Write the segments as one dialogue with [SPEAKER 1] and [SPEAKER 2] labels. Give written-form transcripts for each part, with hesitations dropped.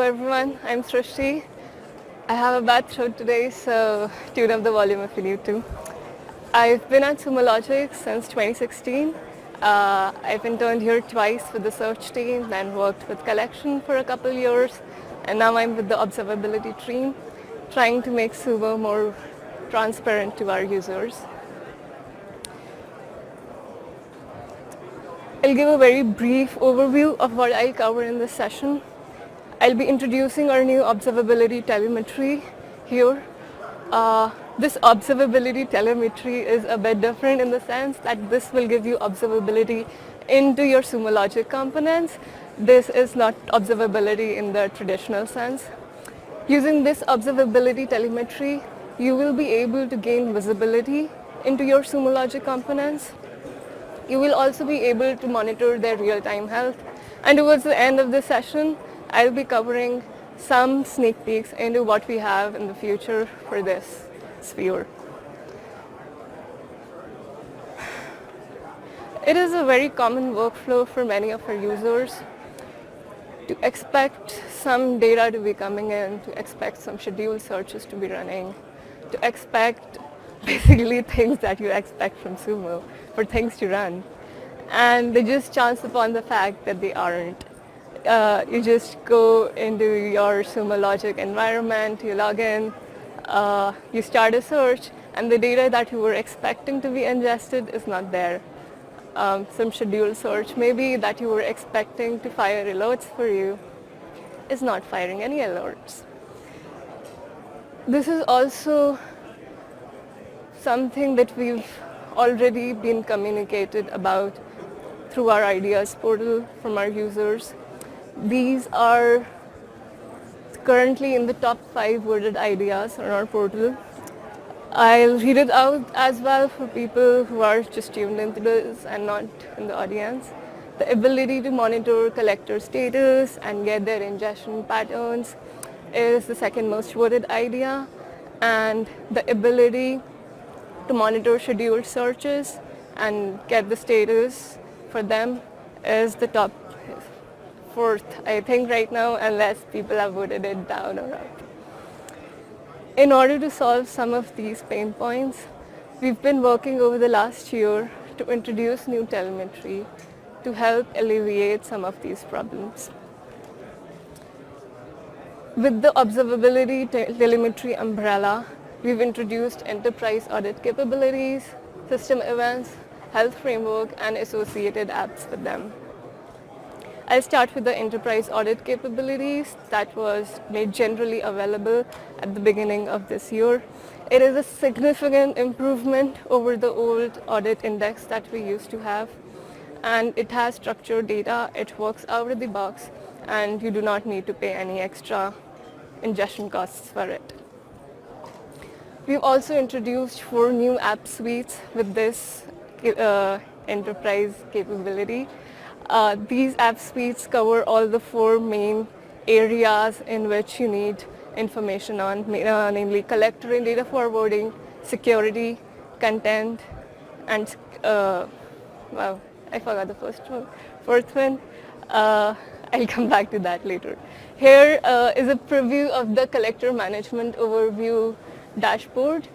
[SPEAKER 1] everyone, I'm Srishti. I have a bad throat today, so tune up the volume if you need to. I've been at Sumo Logic since 2016. I've interned here twice with the search team, then worked with collection for a couple years, and now I'm with the observability team, trying to make Sumo more transparent to our users. I'll give a very brief overview of what I'll cover in this session. I'll be introducing our new observability telemetry here. This observability telemetry is a bit different in the sense that this will give you observability into your Sumo Logic components. This is not observability in the traditional sense. Using this observability telemetry, you will be able to gain visibility into your Sumo Logic components. You will also be able to monitor their real-time health. And towards the end of this session, I'll be covering some sneak peeks into what we have in the future for this sphere. It is a very common workflow for many of our users to expect some data to be coming in, to expect some scheduled searches to be running, to expect basically things that you expect from Sumo for things to run. And they just chance upon the fact that they aren't. You just go into your Sumo Logic environment, you log in, you start a search, and the data that you were expecting to be ingested is not there. Some scheduled search maybe that you were expecting to fire alerts for you is not firing any alerts. This is also something that we've already been communicated about through our ideas portal from our users. These are currently in the top 5 voted ideas on our portal. I'll read it out as well for people who are just tuned into this and not in the audience. The ability to monitor collector status and get their ingestion patterns is the second most voted idea, and the ability to monitor scheduled searches and get the status for them is the top 4th, I think right now, unless people have voted it down or up. In order to solve some of these pain points, we've been working over the last year to introduce new telemetry to help alleviate some of these problems. With the observability telemetry umbrella, we've introduced enterprise audit capabilities, system events, health framework, and associated apps with them. I'll start with the enterprise audit capabilities that was made generally available at the beginning of this year. It is a significant improvement over the old audit index that we used to have, and it has structured data. It works out of the box, and you do not need to pay any extra ingestion costs for it. We've also introduced 4 new app suites with this enterprise capability. These app suites cover all the 4 main areas in which you need information on, namely collector and data forwarding, security, content, and wow, I forgot the first one. 4th one, I'll come back to that later. Here is a preview of the collector management overview dashboard.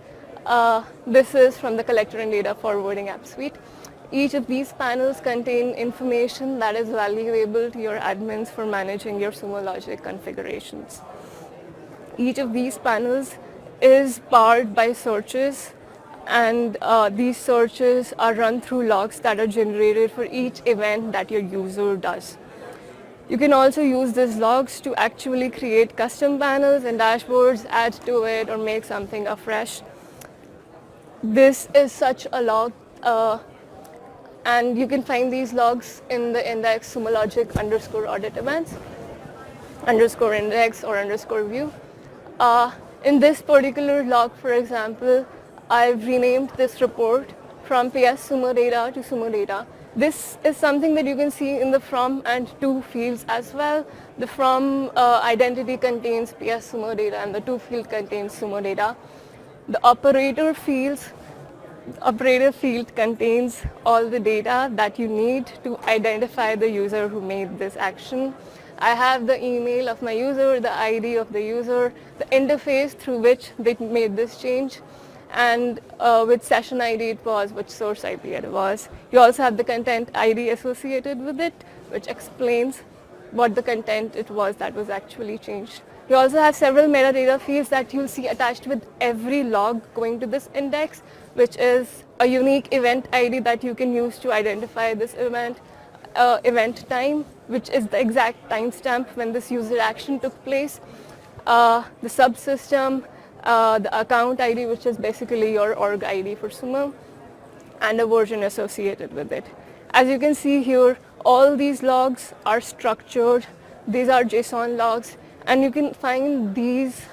[SPEAKER 1] This is from the collector and data forwarding app suite. Each of these panels contain information that is valuable to your admins for managing your Sumo Logic configurations. Each of these panels is powered by searches, and these searches are run through logs that are generated for each event that your user does. You can also use these logs to actually create custom panels and dashboards, add to it, or make something afresh. This is such a log, and you can find these logs in the index Sumo Logic _audit events, _index or _view. In this particular log, for example, I've renamed this report from PS Sumo Data to Sumo Data. This is something that you can see in the from and to fields as well. The from identity contains PS Sumo Data, and the to field contains Sumo Data. The operator field contains all the data that you need to identify the user who made this action. I have the email of my user, the ID of the user, the interface through which they made this change, and which session ID it was, which source IP it was. You also have the content ID associated with it, which explains what the content it was that was actually changed. You also have several metadata fields that you'll see attached with every log going to this index, which is a unique event ID that you can use to identify this event, event time, which is the exact timestamp when this user action took place, the subsystem, the account ID, which is basically your org ID for Sumo, and a version associated with it. As you can see here, all these logs are structured. These are JSON logs, and you can find these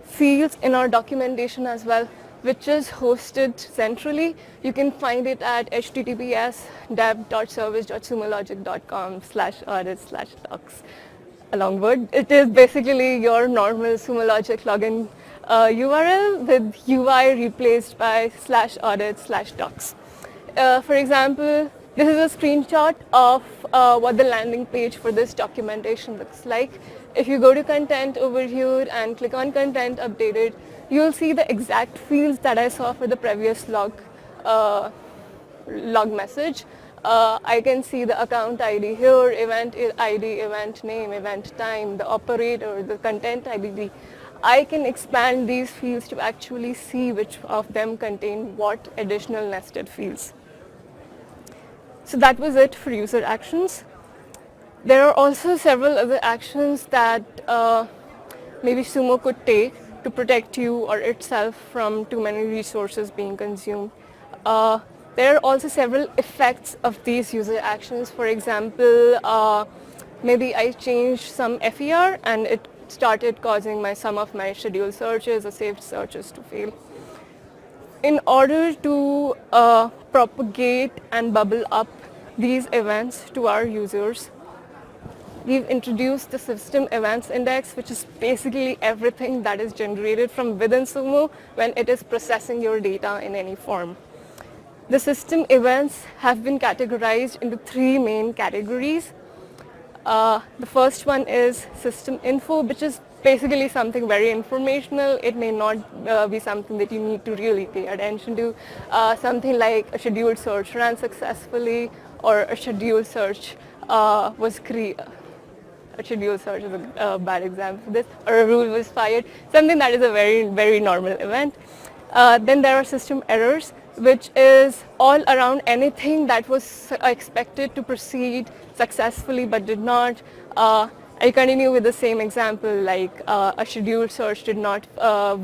[SPEAKER 1] fields in our documentation as well, which is hosted centrally. You can find it at https://dev.service.sumologic.com/audit/docs. A long word. It is basically your normal Sumo Logic login URL with UI replaced by /audit/docs. For example, this is a screenshot of what the landing page for this documentation looks like. If you go to content over here and click on content updated, you'll see the exact fields that I saw for the previous log message. I can see the account ID here, event ID, event name, event time, the operator, the content ID. I can expand these fields to actually see which of them contain what additional nested fields. So that was it for user actions. There are also several other actions that maybe Sumo could take to protect you or itself from too many resources being consumed. There are also several effects of these user actions. For example, maybe I changed some FER and it started causing some of my scheduled searches or saved searches to fail. In order to propagate and bubble up these events to our users, we've introduced the system events index, which is basically everything that is generated from within Sumo when it is processing your data in any form. The system events have been categorized into 3 main categories. The first one is system info, which is basically something very informational. It may not be something that you need to really pay attention to. Something like a scheduled search ran successfully, or a scheduled search was created. A scheduled search is a bad example of this, or a rule was fired, something that is a very, very normal event. Then there are system errors, which is all around anything that was expected to proceed successfully but did not. I continue with the same example, like a scheduled search did not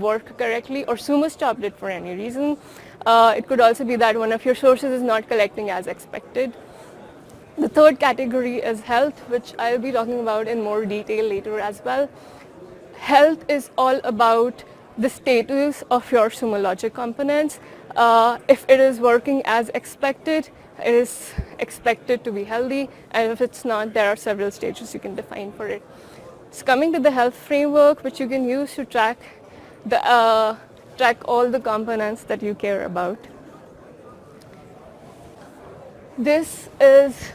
[SPEAKER 1] work correctly, or Sumo stopped it for any reason. It could also be that one of your sources is not collecting as expected. The third category is health, which I'll be talking about in more detail later as well. Health is all about the status of your Sumo Logic components. If it is working as expected, it is expected to be healthy, and if it's not, there are several stages you can define for it. So coming to the health framework, which you can use to track all the components that you care about. This is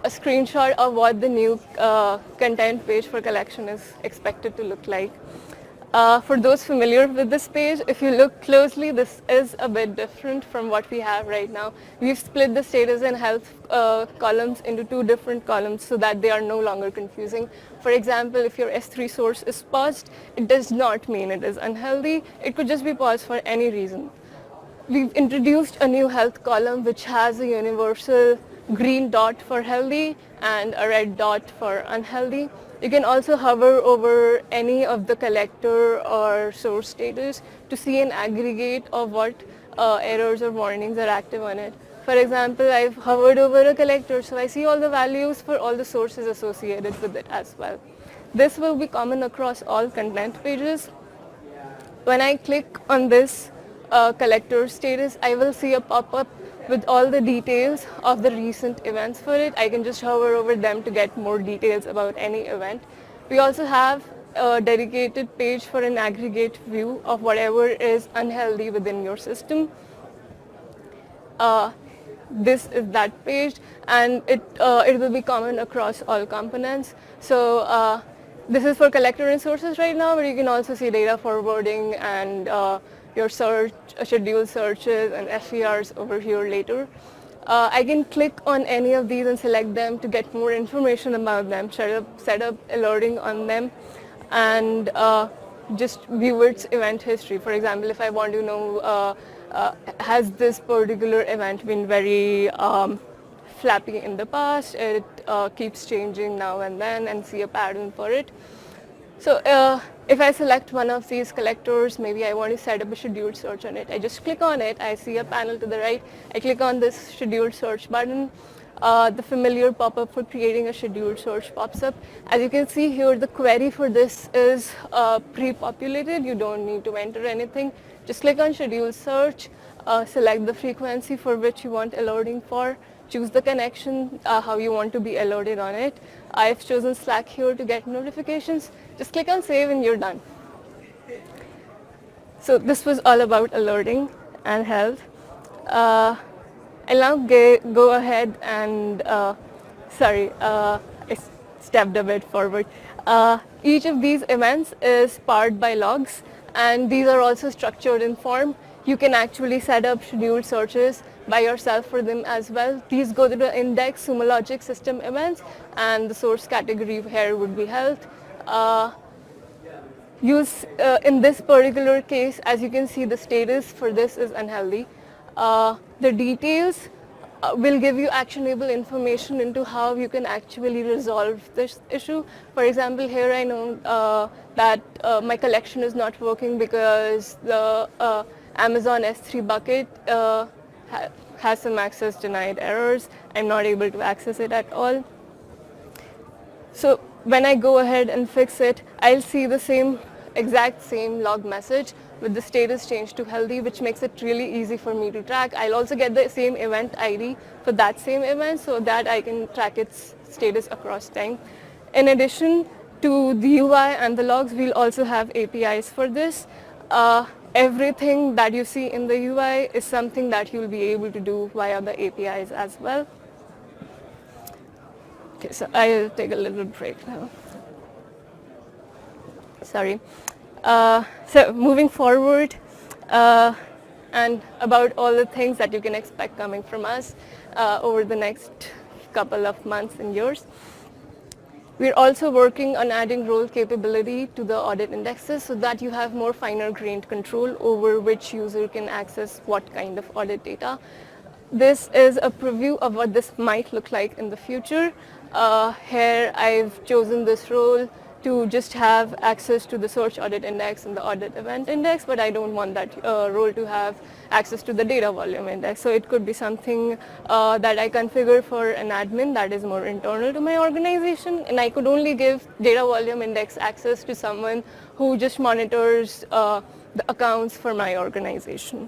[SPEAKER 1] a screenshot of what the new content page for collection is expected to look like. For those familiar with this page, if you look closely, this is a bit different from what we have right now. We've split the status and health columns into 2 different columns so that they are no longer confusing. For example, if your S3 source is paused, it does not mean it is unhealthy. It could just be paused for any reason. We've introduced a new health column which has a universal green dot for healthy and a red dot for unhealthy. You can also hover over any of the collector or source status to see an aggregate of what errors or warnings are active on it. For example, I've hovered over a collector, so I see all the values for all the sources associated with it as well. This will be common across all content pages. When I click on this collector status, I will see a pop-up with all the details of the recent events for it. I can just hover over them to get more details about any event. We also have a dedicated page for an aggregate view of whatever is unhealthy within your system. this is that page, and it will be common across all components. So this is for collector resources right now, but you can also see data forwarding and your search, schedule searches and FERs over here later. I can click on any of these and select them to get more information about them, set up alerting on them, and just view its event history. For example, if I want to know has this particular event been very flappy in the past, it keeps changing now and then, and see a pattern for it. So if I select one of these collectors, maybe I want to set up a scheduled search on it. I just click on it. I see a panel to the right. I click on this scheduled search button. The familiar pop-up for creating a scheduled search pops up. As you can see here, the query for this is pre-populated. You don't need to enter anything. Just click on scheduled search, select the frequency for which you want alerting for, choose the connection, how you want to be alerted on it. I've chosen Slack here to get notifications. Just click on save and you're done. So this was all about alerting and health. I'll now go ahead and, I stepped a bit forward. Each of these events is powered by logs, and these are also structured in form. You can actually set up scheduled searches by yourself for them as well. These go to the index Sumo Logic system events, and the source category here would be health. In this particular case, as you can see, the status for this is unhealthy. The details will give you actionable information into how you can actually resolve this issue. For example, here I know that my collection is not working because the Amazon S3 bucket has some access denied errors. I'm not able to access it at all. So when I go ahead and fix it, I'll see the exact same log message with the status changed to healthy, which makes it really easy for me to track. I'll also get the same event ID for that same event so that I can track its status across time. In addition to the UI and the logs, we'll also have APIs for this. Everything that you see in the UI is something that you'll be able to do via the APIs as well. Okay, so I'll take a little break now. Sorry. So moving forward, and about all the things that you can expect coming from us over the next couple of months and years. We're also working on adding role capability to the audit indexes so that you have more finer-grained control over which user can access what kind of audit data. This is a preview of what this might look like in the future. Here I've chosen this role to just have access to the search audit index and the audit event index, but I don't want that role to have access to the data volume index. So it could be something that I configure for an admin that is more internal to my organization, and I could only give data volume index access to someone who just monitors the accounts for my organization.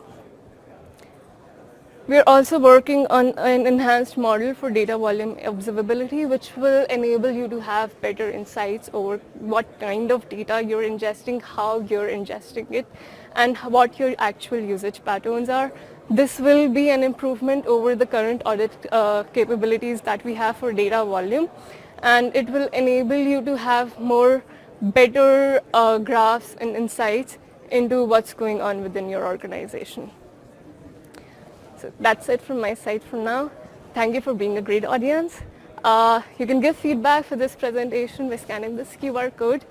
[SPEAKER 1] We're also working on an enhanced model for data volume observability, which will enable you to have better insights over what kind of data you're ingesting, how you're ingesting it, and what your actual usage patterns are. This will be an improvement over the current audit capabilities that we have for data volume, and it will enable you to have better graphs and insights into what's going on within your organization. So that's it from my side for now. Thank you for being a great audience. You can give feedback for this presentation by scanning this QR code.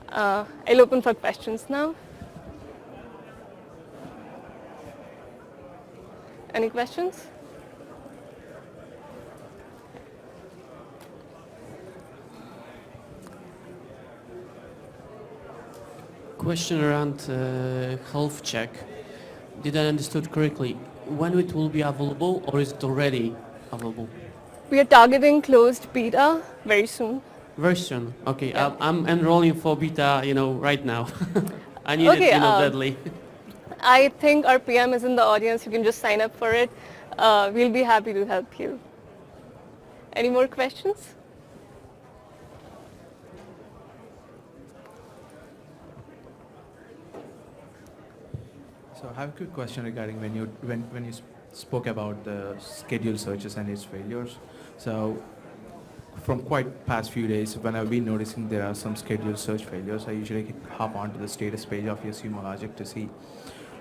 [SPEAKER 1] I'll open for questions now. Any questions?
[SPEAKER 2] Question around health check. Did I understood correctly? When it will be available, or is it already available?
[SPEAKER 1] We are targeting closed beta very soon.
[SPEAKER 2] Very soon. Okay,
[SPEAKER 1] Yeah.
[SPEAKER 2] I'm enrolling for beta, right now. I need it, badly.
[SPEAKER 1] I think our PM is in the audience. You can just sign up for it. We'll be happy to help you. Any more questions?
[SPEAKER 3] So I have a quick question regarding when you spoke about the schedule searches and its failures. So from quite past few days, when I've been noticing there are some schedule search failures, I usually hop onto the status page of your Sumo Logic to see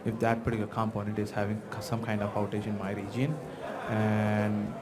[SPEAKER 3] if that particular component is having some kind of outage in my region, and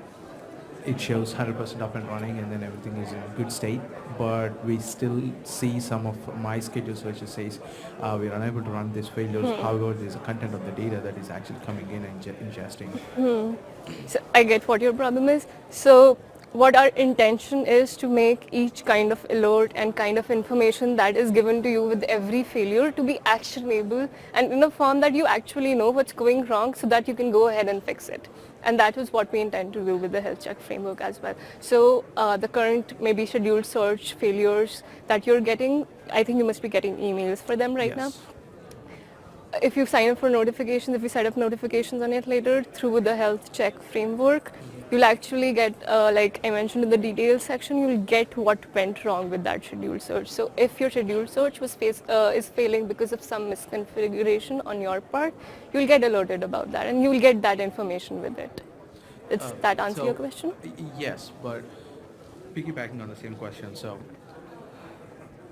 [SPEAKER 3] it shows 100% up and running and then everything is in good state, but we still see some of my schedule searches says we're unable to run these failures. However, there's a content of the data that is actually coming in and ingesting.
[SPEAKER 1] So I get what your problem is. So what our intention is to make each kind of alert and kind of information that is given to you with every failure to be actionable and in a form that you actually know what's going wrong so that you can go ahead and fix it. And that is what we intend to do with the health check framework as well. So the current maybe scheduled search failures that you're getting, I think you must be getting emails for them right now. If you sign up for notifications, if you set up notifications on it later through the health check framework, you'll actually get, like I mentioned in the details section, you'll get what went wrong with that scheduled search. So if your scheduled search was is failing because of some misconfiguration on your part, you'll get alerted about that and you'll get that information with it. Does that answer your question?
[SPEAKER 3] Yes, but piggybacking on the same question, so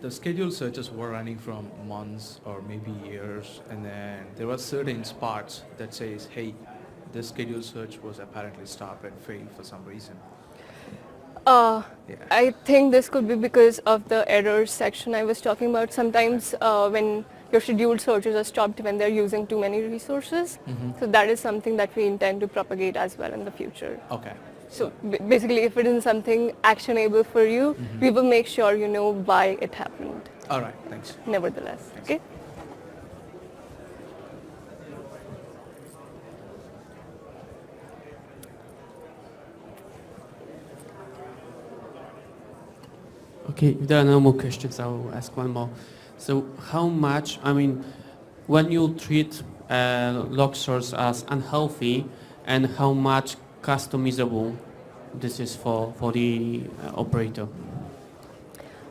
[SPEAKER 3] the scheduled searches were running from months or maybe years, and then there were certain spots that says, hey, this scheduled search was apparently stopped and failed for some reason.
[SPEAKER 1] I think this could be because of the errors section I was talking about. Sometimes when your scheduled searches are stopped when they're using too many resources. So that is something that we intend to propagate as well in the future.
[SPEAKER 3] Okay.
[SPEAKER 1] So basically, if it is something actionable for you, we will make sure you know why it happened.
[SPEAKER 3] All right, thanks.
[SPEAKER 1] Nevertheless,
[SPEAKER 3] Thanks.
[SPEAKER 1] okay?
[SPEAKER 2] Okay, if there are no more questions, I will ask one more. So how much, I mean, when you treat log source as unhealthy, and how much customizable this is for the operator?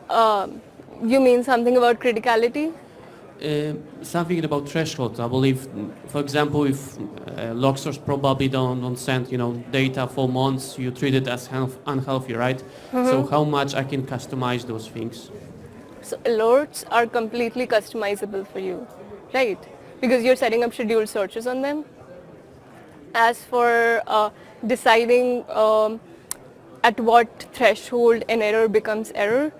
[SPEAKER 1] You mean something about criticality?
[SPEAKER 2] Something about thresholds. I believe, for example, if log source probably don't send data for months, you treat it as unhealthy, right? So how much I can customize those things?
[SPEAKER 1] So alerts are completely customizable for you, right? Because you're setting up scheduled searches on them. As for deciding at what threshold an error becomes error,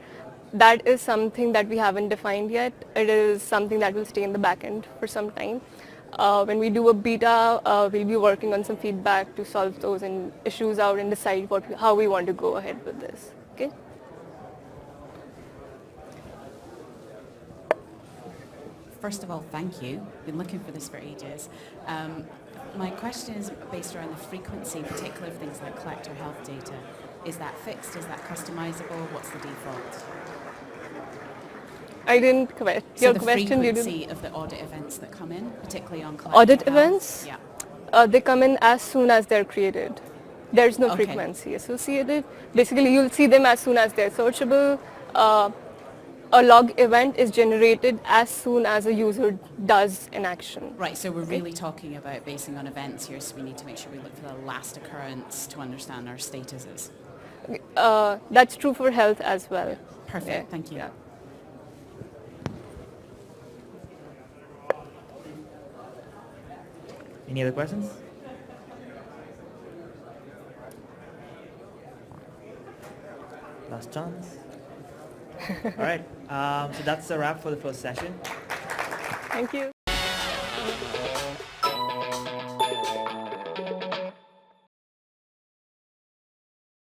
[SPEAKER 1] that is something that we haven't defined yet. It is something that will stay in the backend for some time. When we do a beta, we'll be working on some feedback to solve those issues out and decide how we want to go ahead with this. Okay?
[SPEAKER 4] First of all, thank you. Been looking for this for ages. My question is based around the frequency, particularly of things like collector health data. Is that fixed? Is that customizable? What's the default?
[SPEAKER 1] I didn't quite. Your question,
[SPEAKER 4] the frequency of the audit events that come in, particularly on collector
[SPEAKER 1] audit
[SPEAKER 4] health?
[SPEAKER 1] events?
[SPEAKER 4] Yeah.
[SPEAKER 1] They come in as soon as they're created. There's no
[SPEAKER 4] Okay.
[SPEAKER 1] frequency associated. Basically, you'll see them as soon as they're searchable. A log event is generated as soon as a user does an action.
[SPEAKER 4] Right, so we're really talking about basing on events here, so we need to make sure we look for the last occurrence to understand our statuses.
[SPEAKER 1] That's true for health as well.
[SPEAKER 4] Perfect,
[SPEAKER 1] Yeah.
[SPEAKER 4] thank you.
[SPEAKER 1] Yeah.
[SPEAKER 5] Any other questions? Last chance. All right, so that's a wrap for the first session.
[SPEAKER 1] Thank you.